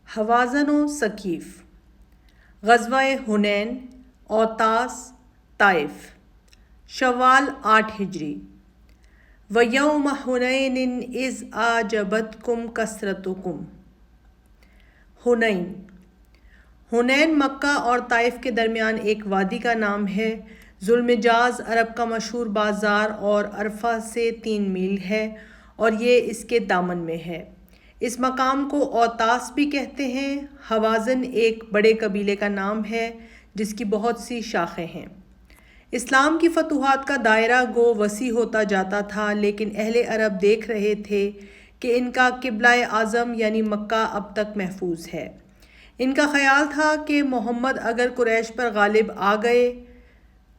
حوازن و ثقیف، غزوہ حنین، اوطاس، طائف، شوال 8 ہجری۔ وَيَوْمَ حُنَيْنٍ إِذْ أَعْجَبَتْكُمْ كَثْرَتُكُمْ۔ حنین مکہ اور طائف کے درمیان ایک وادی کا نام ہے۔ ذوالمجاز عرب کا مشہور بازار اور عرفہ سے 3 میل ہے اور یہ اس کے دامن میں ہے۔ اس مقام کو اوطاس بھی کہتے ہیں۔ حوازن ایک بڑے قبیلے کا نام ہے جس کی بہت سی شاخیں ہیں۔ اسلام کی فتوحات کا دائرہ گو وسیع ہوتا جاتا تھا، لیکن اہل عرب دیکھ رہے تھے کہ ان کا قبلہ اعظم یعنی مکہ اب تک محفوظ ہے۔ ان کا خیال تھا کہ محمد اگر قریش پر غالب آ گئے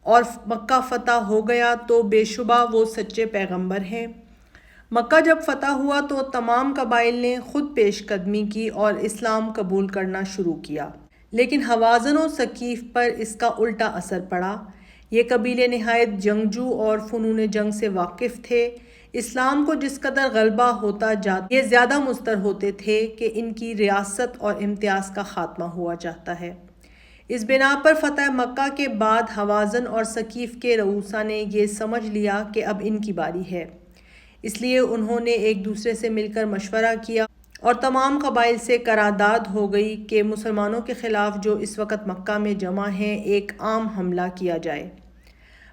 اور مکہ فتح ہو گیا تو بے شبہ وہ سچے پیغمبر ہیں۔ مکہ جب فتح ہوا تو تمام قبائل نے خود پیش قدمی کی اور اسلام قبول کرنا شروع کیا، لیکن حوازن و ثقیف پر اس کا الٹا اثر پڑا۔ یہ قبیلے نہایت جنگجو اور فنون جنگ سے واقف تھے۔ اسلام کو جس قدر غلبہ ہوتا جاتا یہ زیادہ مضطر ہوتے تھے کہ ان کی ریاست اور امتیاز کا خاتمہ ہوا چاہتا ہے۔ اس بنا پر فتح مکہ کے بعد حوازن اور ثقیف کے رؤسا نے یہ سمجھ لیا کہ اب ان کی باری ہے، اس لیے انہوں نے ایک دوسرے سے مل کر مشورہ کیا اور تمام قبائل سے قرارداد ہو گئی کہ مسلمانوں کے خلاف جو اس وقت مکہ میں جمع ہیں ایک عام حملہ کیا جائے۔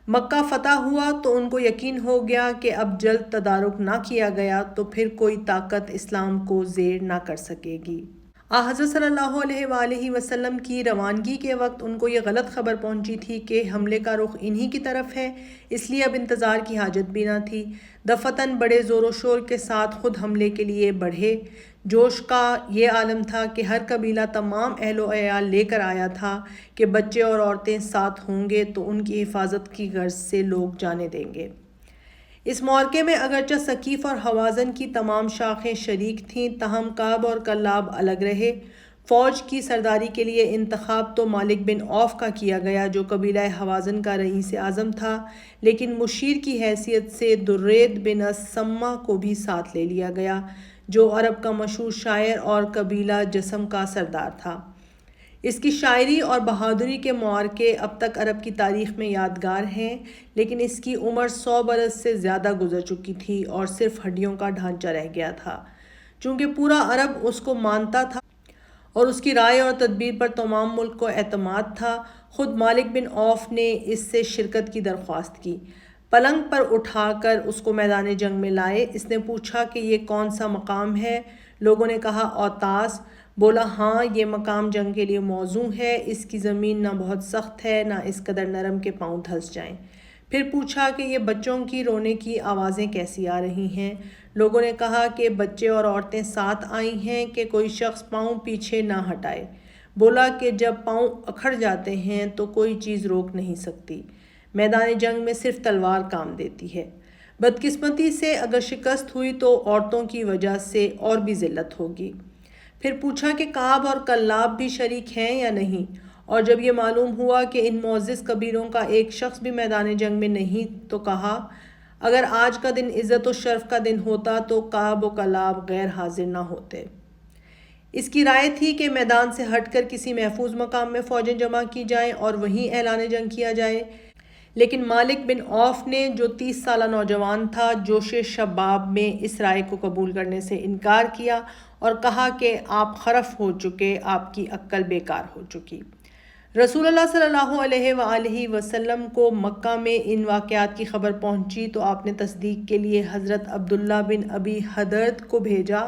مکہ فتح ہوا تو ان کو یقین ہو گیا کہ اب جلد تدارک نہ کیا گیا تو پھر کوئی طاقت اسلام کو زیر نہ کر سکے گی۔ حضرت صلی اللہ علیہ وآلہ وسلم کی روانگی کے وقت ان کو یہ غلط خبر پہنچی تھی کہ حملے کا رخ انہی کی طرف ہے، اس لیے اب انتظار کی حاجت بھی نہ تھی۔ دفعتاً بڑے زور و شور کے ساتھ خود حملے کے لیے بڑھے۔ جوش کا یہ عالم تھا کہ ہر قبیلہ تمام اہل و عیال لے کر آیا تھا کہ بچے اور عورتیں ساتھ ہوں گے تو ان کی حفاظت کی غرض سے لوگ جانے دیں گے۔ اس معرکے میں اگرچہ ثقیف اور حوازن کی تمام شاخیں شریک تھیں، تاہم کعب اور کلاب الگ رہے۔ فوج کی سرداری کے لیے انتخاب تو مالک بن عوف کا کیا گیا جو قبیلہ حوازن کا رئیس اعظم تھا، لیکن مشیر کی حیثیت سے درید بن السمہ کو بھی ساتھ لے لیا گیا جو عرب کا مشہور شاعر اور قبیلہ جسم کا سردار تھا۔ اس کی شاعری اور بہادری کے معرکے اب تک عرب کی تاریخ میں یادگار ہیں، لیکن اس کی عمر 100 برس سے زیادہ گزر چکی تھی اور صرف ہڈیوں کا ڈھانچہ رہ گیا تھا۔ چونکہ پورا عرب اس کو مانتا تھا اور اس کی رائے اور تدبیر پر تمام ملک کو اعتماد تھا، خود مالک بن عوف نے اس سے شرکت کی درخواست کی۔ پلنگ پر اٹھا کر اس کو میدان جنگ میں لائے۔ اس نے پوچھا کہ یہ کون سا مقام ہے؟ لوگوں نے کہا اوطاس۔ بولا ہاں، یہ مقام جنگ کے لیے موزوں ہے، اس کی زمین نہ بہت سخت ہے نہ اس قدر نرم کہ پاؤں دھنس جائیں۔ پھر پوچھا کہ یہ بچوں کی رونے کی آوازیں کیسی آ رہی ہیں؟ لوگوں نے کہا کہ بچے اور عورتیں ساتھ آئی ہیں کہ کوئی شخص پاؤں پیچھے نہ ہٹائے۔ بولا کہ جب پاؤں اکھڑ جاتے ہیں تو کوئی چیز روک نہیں سکتی، میدان جنگ میں صرف تلوار کام دیتی ہے۔ بدقسمتی سے اگر شکست ہوئی تو عورتوں کی وجہ سے اور بھی ذلت ہوگی۔ پھر پوچھا کہ کعب اور کلاب بھی شریک ہیں یا نہیں، اور جب یہ معلوم ہوا کہ ان معزز قبیلوں کا ایک شخص بھی میدان جنگ میں نہیں تو کہا اگر آج کا دن عزت و شرف کا دن ہوتا تو کعب و کلاب غیر حاضر نہ ہوتے۔ اس کی رائے تھی کہ میدان سے ہٹ کر کسی محفوظ مقام میں فوجیں جمع کی جائیں اور وہیں اعلان جنگ کیا جائے، لیکن مالک بن عوف نے جو 30 سالہ نوجوان تھا جوش شباب میں اس رائے کو قبول کرنے سے انکار کیا اور کہا کہ آپ خرف ہو چکے، آپ کی عقل بیکار ہو چکی۔ رسول اللہ صلی اللہ علیہ وآلہ وسلم کو مکہ میں ان واقعات کی خبر پہنچی تو آپ نے تصدیق کے لیے حضرت عبداللہ بن ابی حدرد کو بھیجا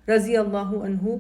رضی اللہ عنہ۔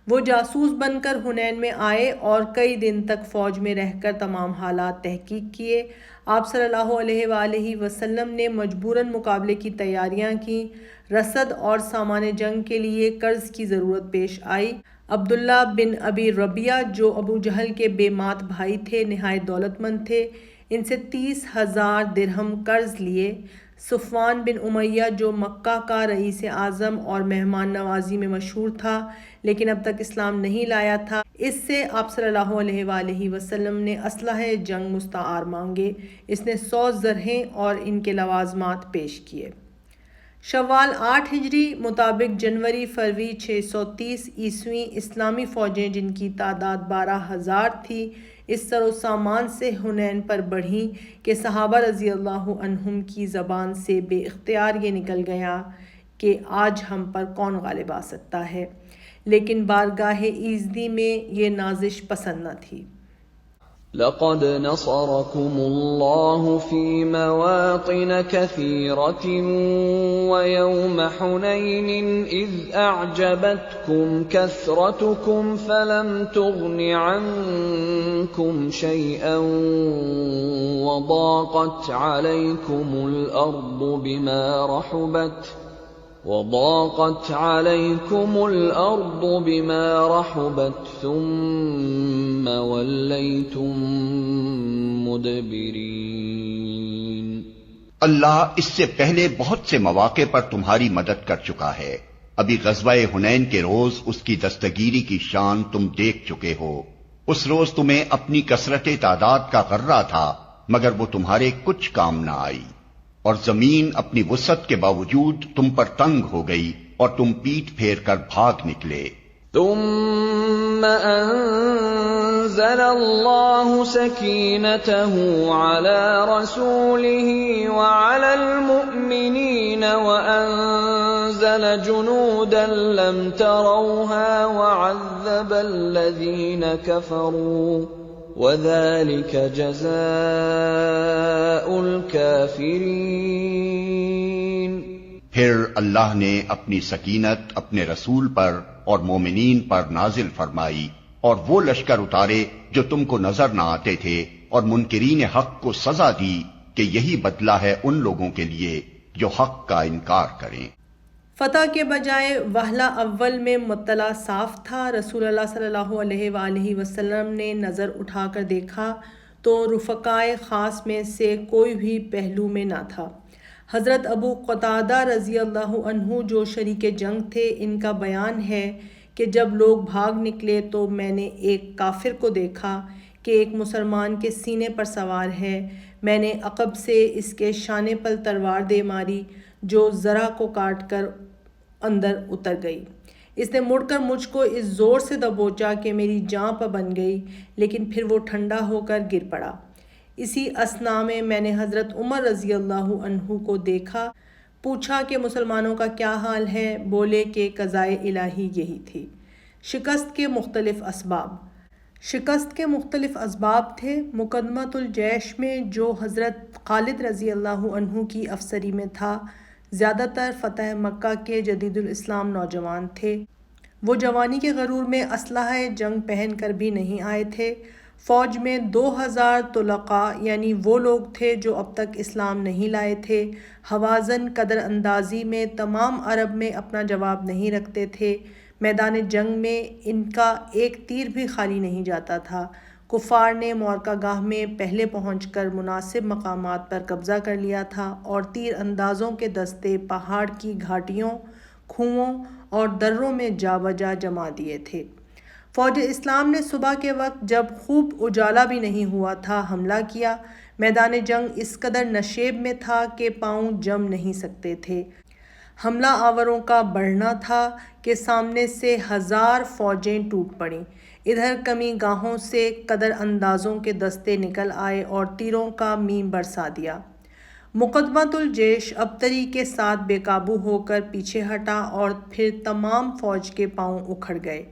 وہ جاسوس بن کر حنین میں آئے اور کئی دن تک فوج میں رہ کر تمام حالات تحقیق کیے۔ آپ صلی اللہ علیہ وآلہ وسلم نے مجبوراً مقابلے کی تیاریاں کیں۔ رسد اور سامان جنگ کے لیے قرض کی ضرورت پیش آئی۔ عبداللہ بن ابی ربیعہ جو ابو جہل کے بے مات بھائی تھے نہایت دولت مند تھے، ان سے 30,000 درہم قرض لیے۔ صفوان بن امیہ جو مکہ کا رئیس اعظم اور مہمان نوازی میں مشہور تھا لیکن اب تک اسلام نہیں لایا تھا، اس سے آپ صلی اللہ علیہ وآلہ وسلم نے اسلحہ جنگ مستعار مانگے۔ اس نے 100 زرہیں اور ان کے لوازمات پیش کیے۔ شوال 8 ہجری مطابق جنوری فروری 630 عیسوی اسلامی فوجیں جن کی تعداد 12,000 تھی اس سر و سامان سے حنین پر بڑھیں کہ صحابہ رضی اللہ عنہم کی زبان سے بے اختیار یہ نکل گیا کہ آج ہم پر کون غالب آ سکتا ہے، لیکن بارگاہ ایزدی میں یہ نازش پسند نہ تھی۔ لقد نصركم الله في مواطن كثيرة ويوم حنين إذ أعجبتكم كثرتكم فلم تغن عنكم شيئا وضاقت عليكم الأرض بما رحبت ثم وليتم مدبرين۔ اللہ اس سے پہلے بہت سے مواقع پر تمہاری مدد کر چکا ہے۔ ابھی غزوہ حنین کے روز اس کی دستگیری کی شان تم دیکھ چکے ہو۔ اس روز تمہیں اپنی کثرت تعداد کا غرہ تھا، مگر وہ تمہارے کچھ کام نہ آئی، اور زمین اپنی وسعت کے باوجود تم پر تنگ ہو گئی اور تم پیٹ پھیر کر بھاگ نکلے۔ ثم انزل الله سكينته على رسوله وعلى المؤمنين وانزل جنودا لم تروها وعذب الذين كفروا وَذَلِكَ جَزَاءُ الْكَافِرِينَ۔ پھر اللہ نے اپنی سکینت اپنے رسول پر اور مومنین پر نازل فرمائی اور وہ لشکر اتارے جو تم کو نظر نہ آتے تھے، اور منکرین حق کو سزا دی کہ یہی بدلہ ہے ان لوگوں کے لیے جو حق کا انکار کریں۔ فتح کے بجائے وہلہ اول میں مطلع صاف تھا۔ رسول اللہ صلی اللہ علیہ وآلہ وسلم نے نظر اٹھا کر دیکھا تو رفقائے خاص میں سے کوئی بھی پہلو میں نہ تھا۔ حضرت ابو قتادہ رضی اللہ عنہ جو شریک جنگ تھے، ان کا بیان ہے کہ جب لوگ بھاگ نکلے تو میں نے ایک کافر کو دیکھا کہ ایک مسلمان کے سینے پر سوار ہے۔ میں نے عقب سے اس کے شانے پر تلوار دے ماری جو ذرا کو کاٹ کر اندر اتر گئی۔ اس نے مڑ کر مجھ کو اس زور سے دبوچا کہ میری جاں پر بن گئی، لیکن پھر وہ ٹھنڈا ہو کر گر پڑا۔ اسی اثنا میں نے حضرت عمر رضی اللہ عنہ کو دیکھا، پوچھا کہ مسلمانوں کا کیا حال ہے؟ بولے کہ قضائے الہی یہی تھی۔ شکست کے مختلف اسباب تھے۔ مقدمۃ الجیش میں جو حضرت خالد رضی اللہ عنہ کی افسری میں تھا، زیادہ تر فتح مکہ کے جدید الاسلام نوجوان تھے۔ وہ جوانی کے غرور میں اسلحہ جنگ پہن کر بھی نہیں آئے تھے۔ فوج میں 2,000 طلقاء یعنی وہ لوگ تھے جو اب تک اسلام نہیں لائے تھے۔ ہوازن قدر اندازی میں تمام عرب میں اپنا جواب نہیں رکھتے تھے۔ میدان جنگ میں ان کا ایک تیر بھی خالی نہیں جاتا تھا۔ کفار نے معرکہ گاہ میں پہلے پہنچ کر مناسب مقامات پر قبضہ کر لیا تھا اور تیر اندازوں کے دستے پہاڑ کی گھاٹیوں، کھوؤں اور دروں میں جا بجا جما دیے تھے۔ فوج اسلام نے صبح کے وقت جب خوب اجالا بھی نہیں ہوا تھا حملہ کیا۔ میدان جنگ اس قدر نشیب میں تھا کہ پاؤں جم نہیں سکتے تھے۔ حملہ آوروں کا بڑھنا تھا کہ سامنے سے 1000 فوجیں ٹوٹ پڑیں۔ ادھر کمی گاہوں سے قدر اندازوں کے دستے نکل آئے اور تیروں کا میم برسا دیا۔ مقدمۃ الجیش ابتری کے ساتھ بے قابو ہو کر پیچھے ہٹا اور پھر تمام فوج کے پاؤں اکھڑ گئے۔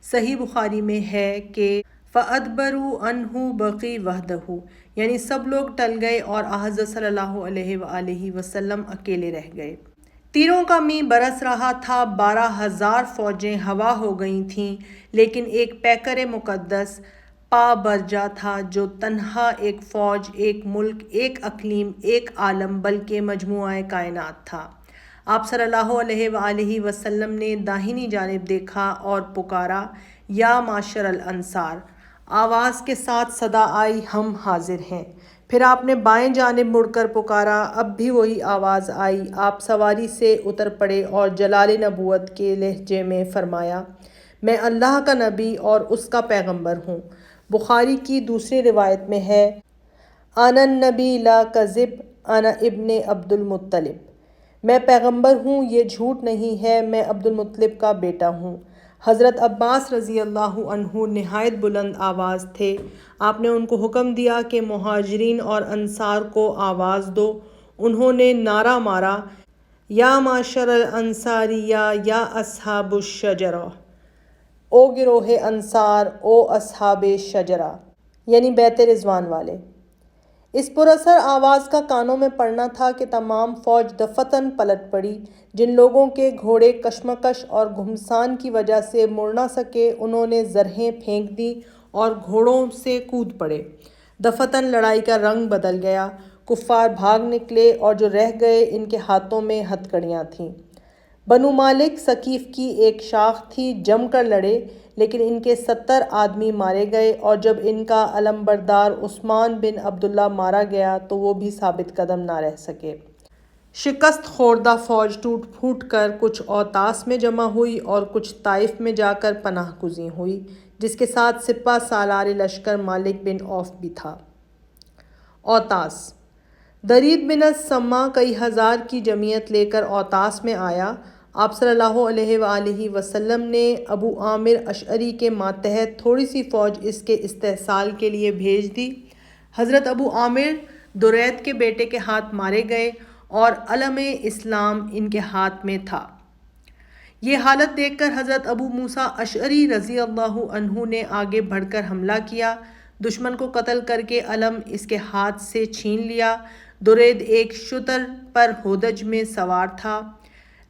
صحیح بخاری میں ہے کہ فَأَدْبَرُوا عَنْهُ بَقِي وَحْدَهُ، یعنی سب لوگ ٹل گئے اور حضرت صلی اللہ علیہ وآلہ وسلم اکیلے رہ گئے۔ تیروں کا می برس رہا تھا۔ 12,000 فوجیں ہوا ہو گئی تھیں، لیکن ایک پیکر مقدس پا برجا تھا جو تنہا ایک فوج، ایک ملک، ایک اقلیم، ایک عالم بلکہ مجموعہ کائنات تھا۔ آپ صلی اللہ علیہ وآلہ وسلم نے داہنی جانب دیکھا اور پکارا، یا معشر الانصار۔ آواز کے ساتھ صدا آئی، ہم حاضر ہیں۔ پھر آپ نے بائیں جانب مڑ کر پکارا، اب بھی وہی آواز آئی۔ آپ سواری سے اتر پڑے اور جلال نبوت کے لہجے میں فرمایا، میں اللہ کا نبی اور اس کا پیغمبر ہوں۔ بخاری کی دوسری روایت میں ہے، انا النبی لا کذب انا ابن عبد المطلب، میں پیغمبر ہوں، یہ جھوٹ نہیں ہے، میں عبد المطلب کا بیٹا ہوں۔ حضرت عباس رضی اللہ عنہ نہایت بلند آواز تھے۔ آپ نے ان کو حکم دیا کہ مہاجرین اور انصار کو آواز دو۔ انہوں نے نعرہ مارا، یا معشر الانصاریہ یا اصحاب الشجرہ، او گروہ انصار، او اصحاب شجرہ، یعنی بیت رضوان والے۔ اس پراثر آواز کا کانوں میں پڑنا تھا کہ تمام فوج دفتن پلٹ پڑی۔ جن لوگوں کے گھوڑے کشمکش اور گھمسان کی وجہ سے مڑ نہ سکے، انہوں نے زرہیں پھینک دیں اور گھوڑوں سے کود پڑے۔ دفتن لڑائی کا رنگ بدل گیا، کفار بھاگ نکلے اور جو رہ گئے ان کے ہاتھوں میں ہتکڑیاں تھیں۔ بنو مالک ثقیف کی ایک شاخ تھی، جم کر لڑے، لیکن ان کے 70 آدمی مارے گئے، اور جب ان کا علمبردار عثمان بن عبداللہ مارا گیا تو وہ بھی ثابت قدم نہ رہ سکے۔ شکست خوردہ فوج ٹوٹ پھوٹ کر کچھ اوطاس میں جمع ہوئی اور کچھ طائف میں جا کر پناہ گزین ہوئی، جس کے ساتھ سپہ سالار لشکر مالک بن عوف بھی تھا۔ اوطاس: درید بن السماء کئی ہزار کی جمعیت لے کر اوطاس میں آیا۔ آپ صلی اللہ علیہ وآلہ وسلم نے ابو عامر اشعری کے ماتحت تھوڑی سی فوج اس کے استحصال کے لیے بھیج دی۔ حضرت ابو عامر درید کے بیٹے کے ہاتھ مارے گئے اور علم اسلام ان کے ہاتھ میں تھا۔ یہ حالت دیکھ کر حضرت ابو موسیٰ اشعری رضی اللہ عنہ نے آگے بڑھ کر حملہ کیا، دشمن کو قتل کر کے علم اس کے ہاتھ سے چھین لیا۔ درید ایک شتر پر ہودج میں سوار تھا۔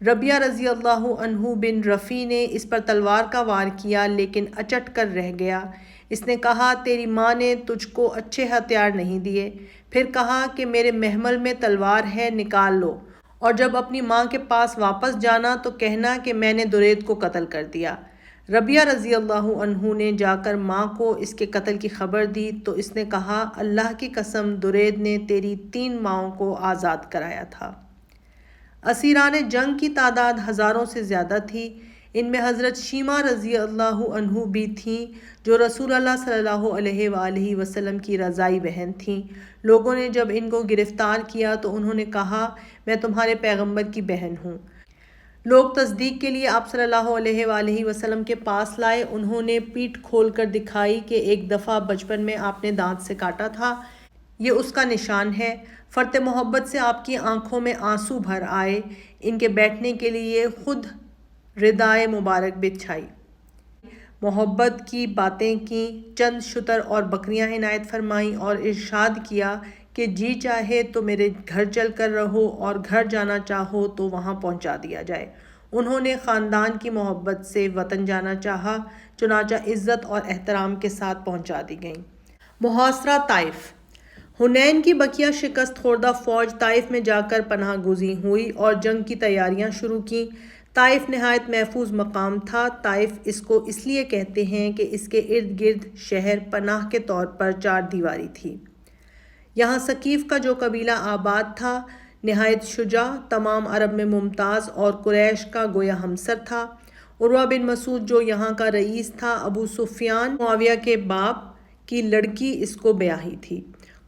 ربیہ رضی اللہ عنہ بن رفیع نے اس پر تلوار کا وار کیا، لیکن اچٹ کر رہ گیا۔ اس نے کہا، تیری ماں نے تجھ کو اچھے ہتھیار نہیں دیے۔ پھر کہا کہ میرے محمل میں تلوار ہے، نکال لو، اور جب اپنی ماں کے پاس واپس جانا تو کہنا کہ میں نے درید کو قتل کر دیا۔ ربیہ رضی اللہ عنہ نے جا کر ماں کو اس کے قتل کی خبر دی تو اس نے کہا، اللہ کی قسم، درید نے تیری 3 ماؤں کو آزاد کرایا تھا۔ اسیران جنگ کی تعداد ہزاروں سے زیادہ تھی۔ ان میں حضرت شیمہ رضی اللہ عنہ بھی تھیں، جو رسول اللہ صلی اللہ علیہ وآلہ وسلم کی رضائی بہن تھیں۔ لوگوں نے جب ان کو گرفتار کیا تو انہوں نے کہا، میں تمہارے پیغمبر کی بہن ہوں۔ لوگ تصدیق کے لیے آپ صلی اللہ علیہ وآلہ وسلم کے پاس لائے۔ انہوں نے پیٹھ کھول کر دکھائی کہ ایک دفعہ بچپن میں آپ نے دانت سے کاٹا تھا، یہ اس کا نشان ہے۔ فرط محبت سے آپ کی آنکھوں میں آنسو بھر آئے۔ ان کے بیٹھنے کے لیے خود ردائے مبارک بچھائی، محبت کی باتیں کیں، چند شتر اور بکریاں عنایت فرمائیں اور ارشاد کیا کہ جی چاہے تو میرے گھر چل کر رہو اور گھر جانا چاہو تو وہاں پہنچا دیا جائے۔ انہوں نے خاندان کی محبت سے وطن جانا چاہا، چنانچہ عزت اور احترام کے ساتھ پہنچا دی گئیں۔ محاصرہ طائف: حنین کی بقیہ شکست خوردہ فوج طائف میں جا کر پناہ گزین ہوئی اور جنگ کی تیاریاں شروع کیں۔ طائف نہایت محفوظ مقام تھا۔ طائف اس کو اس لیے کہتے ہیں کہ اس کے ارد گرد شہر پناہ کے طور پر 4 دیواری تھی۔ یہاں ثقیف کا جو قبیلہ آباد تھا، نہایت شجاع، تمام عرب میں ممتاز اور قریش کا گویا ہمسر تھا۔ عروہ بن مسعود جو یہاں کا رئیس تھا، ابو سفیان معاویہ کے باپ کی لڑکی اس کو بیاہی تھی۔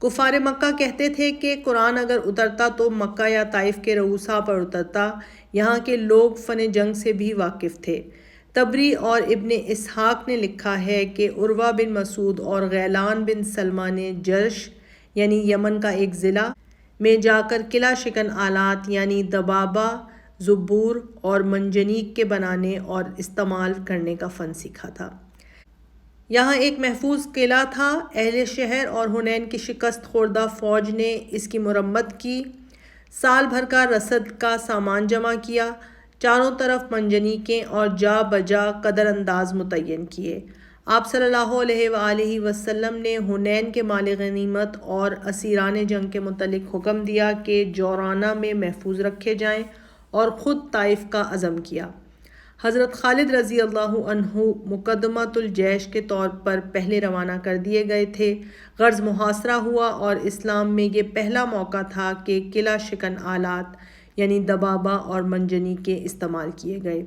کفار مکہ کہتے تھے کہ قرآن اگر اترتا تو مکہ یا طائف کے رؤسا پر اترتا۔ یہاں کے لوگ فن جنگ سے بھی واقف تھے۔ طبری اور ابن اسحاق نے لکھا ہے کہ عروہ بن مسعود اور غیلان بن سلمہ نے جرش یعنی یمن کا ایک ضلع میں جا کر قلعہ شکن آلات یعنی دبابہ، زبور اور منجنیق کے بنانے اور استعمال کرنے کا فن سیکھا تھا۔ یہاں ایک محفوظ قلعہ تھا۔ اہل شہر اور حنین کی شکست خوردہ فوج نے اس کی مرمت کی، سال بھر کا رسد کا سامان جمع کیا، چاروں طرف منجنیقیں اور جا بجا قدر انداز متعین کیے۔ آپ صلی اللہ علیہ وآلہ وسلم نے حنین کے مال غنیمت اور اسیران جنگ کے متعلق حکم دیا کہ جورانہ میں محفوظ رکھے جائیں اور خود طائف کا عزم کیا۔ حضرت خالد رضی اللہ عنہ مقدمۃ الجیش کے طور پر پہلے روانہ کر دیے گئے تھے۔ غرض محاصرہ ہوا اور اسلام میں یہ پہلا موقع تھا کہ قلعہ شکن آلات یعنی دبابہ اور منجنیقیں استعمال کیے گئے۔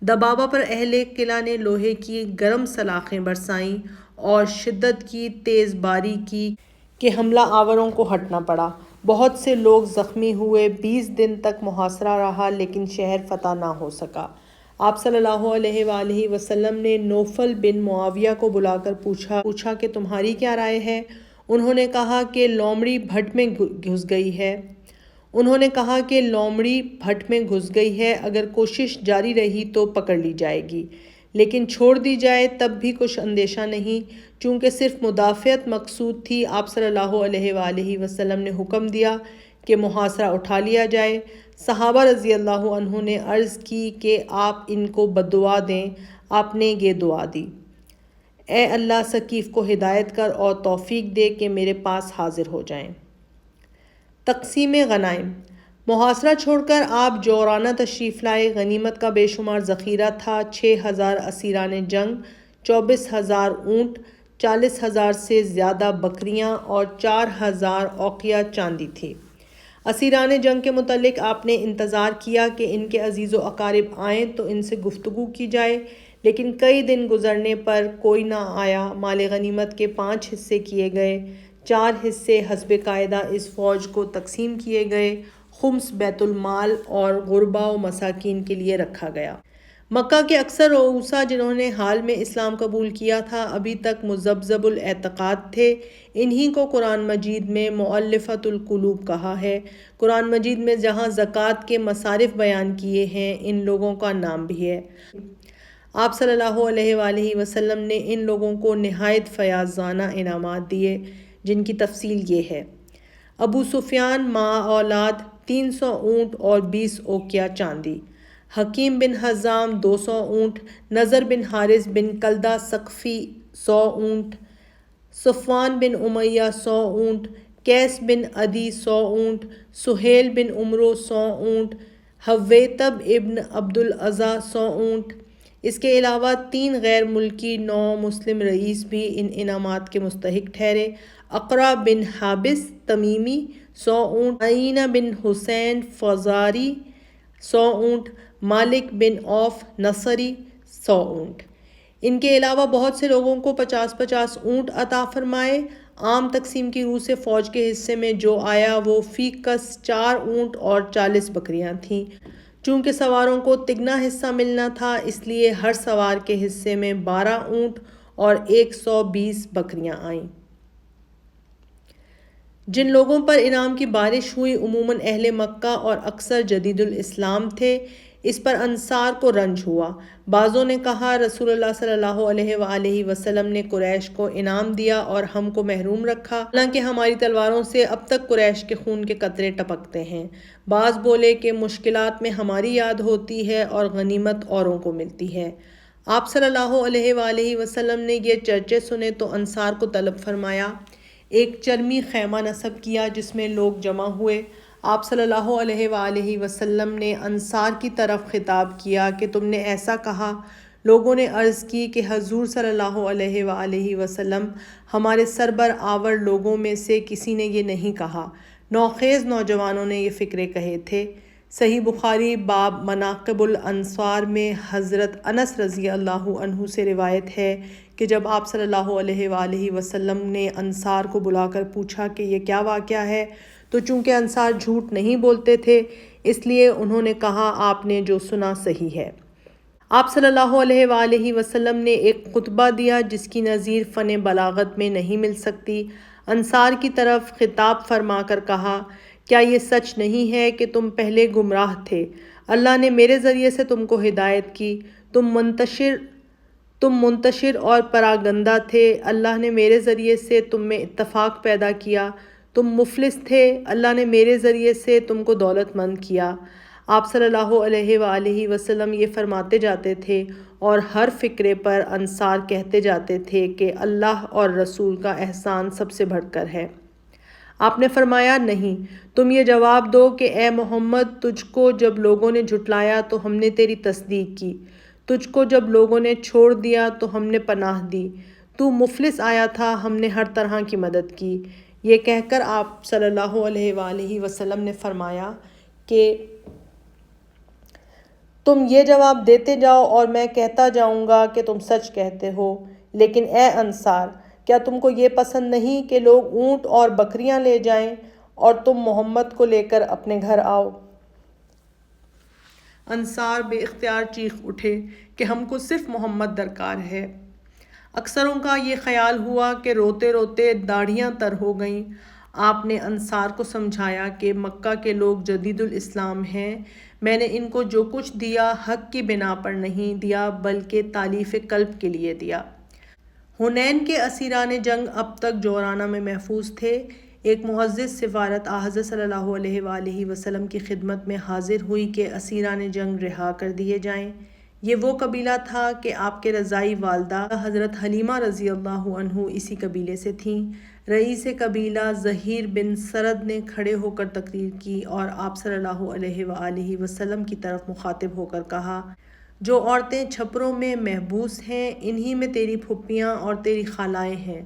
دبابہ پر اہل قلعہ نے لوہے کی گرم سلاخیں برسائیں اور شدت کی تیز باری کی کہ حملہ آوروں کو ہٹنا پڑا۔ بہت سے لوگ زخمی ہوئے، 20 دن تک محاصرہ رہا لیکن شہر فتح نہ ہو سکا۔ آپ صلی اللہ علیہ وآلہ وسلم نے نوفل بن معاویہ کو بلا کر پوچھا کہ تمہاری کیا رائے ہے؟ انہوں نے کہا کہ لومڑی بھٹ میں گھس گئی ہے، اگر کوشش جاری رہی تو پکڑ لی جائے گی، لیکن چھوڑ دی جائے تب بھی کچھ اندیشہ نہیں۔ چونکہ صرف مدافعت مقصود تھی، آپ صلی اللہ علیہ وآلہ وسلم نے حکم دیا کہ محاصرہ اٹھا لیا جائے۔ صحابہ رضی اللہ عنہ نے عرض کی کہ آپ ان کو بددعا دیں۔ آپ نے یہ دعا دی: اے اللہ، ثقیف کو ہدایت کر اور توفیق دے کہ میرے پاس حاضر ہو جائیں۔ تقسیم غنائم۔ محاصرہ چھوڑ کر آپ جورانہ تشریف لائے۔ غنیمت کا بے شمار ذخیرہ تھا: 6,000 اسیران جنگ، 24,000 اونٹ، 40,000 سے زیادہ بکریاں اور 4,000 اوقیہ چاندی تھی۔ اسیران جنگ کے متعلق آپ نے انتظار کیا کہ ان کے عزیز و اقارب آئیں تو ان سے گفتگو کی جائے، لیکن کئی دن گزرنے پر کوئی نہ آیا۔ مال غنیمت کے 5 حصے کیے گئے، 4 حصے حسب قاعدہ اس فوج کو تقسیم کیے گئے، خمس بیت المال اور غربا و مساکین کے لیے رکھا گیا۔ مکہ کے اکثر رؤسا جنہوں نے حال میں اسلام قبول کیا تھا ابھی تک مذبذب الاعتقاد تھے۔ انہی کو قرآن مجید میں مؤلفۃ القلوب کہا ہے۔ قرآن مجید میں جہاں زکوٰۃ کے مصارف بیان کیے ہیں، ان لوگوں کا نام بھی ہے۔ آپ صلی اللہ علیہ وآلہ وسلم نے ان لوگوں کو نہایت فیاضانہ انعامات دیے، جن کی تفصیل یہ ہے: ابو سفیان ماء اولاد 300 اونٹ اور 20 اوقیہ چاندی، حکیم بن حزام 200 اونٹ، نضر بن حارث بن کلدہ ثقفی 100 اونٹ، صفوان بن امیہ 100 اونٹ، قیس بن عدی 100 اونٹ، سہیل بن عمرو 100 اونٹ، حویطب ابن عبد العزیٰ 100 اونٹ۔ اس کے علاوہ 3 غیر ملکی نو مسلم رئیس بھی ان انعامات کے مستحق ٹھہرے: اقرع بن حابس تمیمی 100 اونٹ، عیینہ بن حسین فزاری 100 اونٹ، مالک بن عوف نصری 100 اونٹ۔ ان کے علاوہ بہت سے لوگوں کو 50-50 اونٹ عطا فرمائے۔ عام تقسیم کی روح سے فوج کے حصے میں جو آیا وہ فی کس 4 اونٹ اور 40 بکریاں تھیں۔ چونکہ سواروں کو تگنا حصہ ملنا تھا، اس لیے ہر سوار کے حصے میں 12 اونٹ اور 120 بکریاں آئیں۔ جن لوگوں پر انعام کی بارش ہوئی عموماً اہل مکہ اور اکثر جدید الاسلام تھے۔ اس پر انصار کو رنج ہوا۔ بعضوں نے کہا رسول اللہ صلی اللہ علیہ وآلہ وسلم نے قریش کو انعام دیا اور ہم کو محروم رکھا، حالانکہ ہماری تلواروں سے اب تک قریش کے خون کے قطرے ٹپکتے ہیں۔ بعض بولے کہ مشکلات میں ہماری یاد ہوتی ہے اور غنیمت اوروں کو ملتی ہے۔ آپ صلی اللہ علیہ وآلہ وسلم نے یہ چرچے سنے تو انصار کو طلب فرمایا، ایک چرمی خیمہ نصب کیا جس میں لوگ جمع ہوئے۔ آپ صلی اللہ علیہ وآلہ وسلم نے انصار کی طرف خطاب کیا کہ تم نے ایسا کہا۔ لوگوں نے عرض کی کہ حضور صلی اللہ علیہ وآلہ وسلم، ہمارے سربر آور لوگوں میں سے کسی نے یہ نہیں کہا۔ نوخیز نوجوانوں نے یہ فقرے کہے تھے۔ صحیح بخاری باب مناقب الانصار میں حضرت انس رضی اللہ عنہ سے روایت ہے کہ جب آپ صلی اللہ علیہ وآلہ وسلم نے انصار کو بلا کر پوچھا کہ یہ کیا واقعہ ہے، تو چونکہ انصار جھوٹ نہیں بولتے تھے اس لیے انہوں نے کہا آپ نے جو سنا صحیح ہے۔ آپ صلی اللہ علیہ وآلہ وسلم نے ایک خطبہ دیا جس کی نظیر فن بلاغت میں نہیں مل سکتی۔ انصار کی طرف خطاب فرما کر کہا، کیا یہ سچ نہیں ہے کہ تم پہلے گمراہ تھے، اللہ نے میرے ذریعے سے تم کو ہدایت کی، تم منتشر اور پراگندہ تھے، اللہ نے میرے ذریعے سے تم میں اتفاق پیدا کیا، تم مفلس تھے، اللہ نے میرے ذریعے سے تم کو دولت مند کیا۔ آپ صلی اللہ علیہ وآلہ وسلم یہ فرماتے جاتے تھے اور ہر فقرے پر انصار کہتے جاتے تھے کہ اللہ اور رسول کا احسان سب سے بڑھ کر ہے۔ آپ نے فرمایا، نہیں، تم یہ جواب دو کہ اے محمد، تجھ کو جب لوگوں نے جھٹلایا تو ہم نے تیری تصدیق کی، تجھ کو جب لوگوں نے چھوڑ دیا تو ہم نے پناہ دی، تو مفلس آیا تھا، ہم نے ہر طرح کی مدد کی۔ یہ کہہ کر آپ صلی اللہ علیہ وآلہ وسلم نے فرمایا کہ تم یہ جواب دیتے جاؤ اور میں کہتا جاؤں گا کہ تم سچ کہتے ہو، لیکن اے انصار، کیا تم کو یہ پسند نہیں کہ لوگ اونٹ اور بکریاں لے جائیں اور تم محمد کو لے کر اپنے گھر آؤ۔ انصار بے اختیار چیخ اٹھے کہ ہم کو صرف محمد درکار ہے۔ اکثروں کا یہ خیال ہوا کہ روتے روتے داڑھیاں تر ہو گئیں۔ آپ نے انصار کو سمجھایا کہ مکہ کے لوگ جدید الاسلام ہیں، میں نے ان کو جو کچھ دیا حق کی بنا پر نہیں دیا بلکہ تالیف قلب کے لیے دیا۔ حنین کے اسیران جنگ اب تک جورانہ میں محفوظ تھے۔ ایک معزز سفارت حضرت صلی اللہ علیہ وآلہ وسلم کی خدمت میں حاضر ہوئی کہ اسیران جنگ رہا کر دیے جائیں۔ یہ وہ قبیلہ تھا کہ آپ کے رضائی والدہ حضرت حلیمہ رضی اللہ عنہ اسی قبیلے سے تھیں۔ رئیس قبیلہ زہیر بن سرد نے کھڑے ہو کر تقریر کی اور آپ صلی اللہ علیہ وآلہ وسلم کی طرف مخاطب ہو کر کہا، جو عورتیں چھپروں میں محبوس ہیں انہی میں تیری پھپھیاں اور تیری خالائیں ہیں۔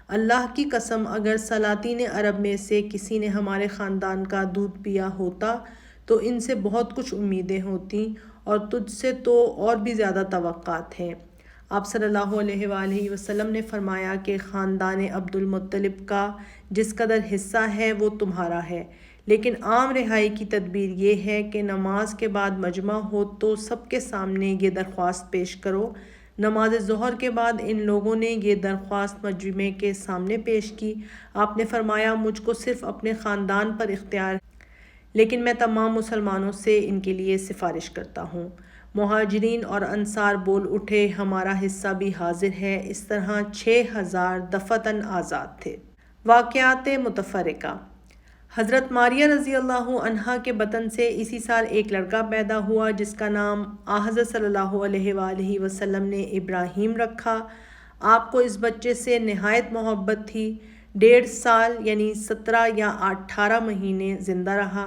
اللہ کی قسم اگر سلاطین عرب میں سے کسی نے ہمارے خاندان کا دودھ پیا ہوتا تو ان سے بہت کچھ امیدیں ہوتیں اور تجھ سے تو اور بھی زیادہ توقعات ہیں۔ آپ صلی اللہ علیہ وآلہ وسلم نے فرمایا کہ خاندان عبد المطلب کا جس قدر حصہ ہے وہ تمہارا ہے، لیکن عام رہائی کی تدبیر یہ ہے کہ نماز کے بعد مجمع ہو تو سب کے سامنے یہ درخواست پیش کرو۔ نماز ظہر کے بعد ان لوگوں نے یہ درخواست مجمع کے سامنے پیش کی۔ آپ نے فرمایا، مجھ کو صرف اپنے خاندان پر اختیار ہے، لیکن میں تمام مسلمانوں سے ان کے لیے سفارش کرتا ہوں۔ مہاجرین اور انصار بول اٹھے، ہمارا حصہ بھی حاضر ہے۔ اس طرح 6000 دفعتاً آزاد تھے۔ واقعات متفرقہ۔ حضرت ماریہ رضی اللہ عنہا کے بطن سے اسی سال ایک لڑکا پیدا ہوا جس کا نام حضرت صلی اللہ علیہ وآلہ وسلم نے ابراہیم رکھا۔ آپ کو اس بچے سے نہایت محبت تھی۔ 1.5 سال یعنی 17 یا 18 مہینے زندہ رہا۔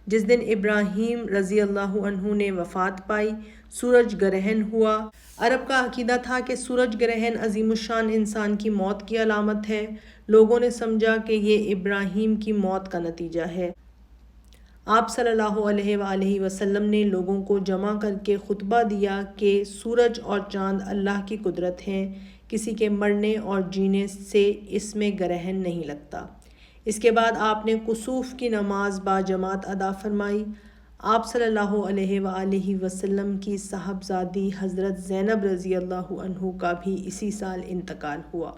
جس دن ابراہیم رضی اللہ عنہ نے وفات پائی، سورج گرہن ہوا۔ عرب کا عقیدہ تھا کہ سورج گرہن عظیم الشان انسان کی موت کی علامت ہے۔ لوگوں نے سمجھا کہ یہ ابراہیم کی موت کا نتیجہ ہے۔ آپ صلی اللہ علیہ وآلہ وسلم نے لوگوں کو جمع کر کے خطبہ دیا کہ سورج اور چاند اللہ کی قدرت ہیں، کسی کے مرنے اور جینے سے اس میں گرہن نہیں لگتا۔ اس کے بعد آپ نے کسوف کی نماز باجماعت ادا فرمائی۔ آپ صلی اللہ علیہ وآلہ وسلم کی صاحبزادی حضرت زینب رضی اللہ عنہ کا بھی اسی سال انتقال ہوا۔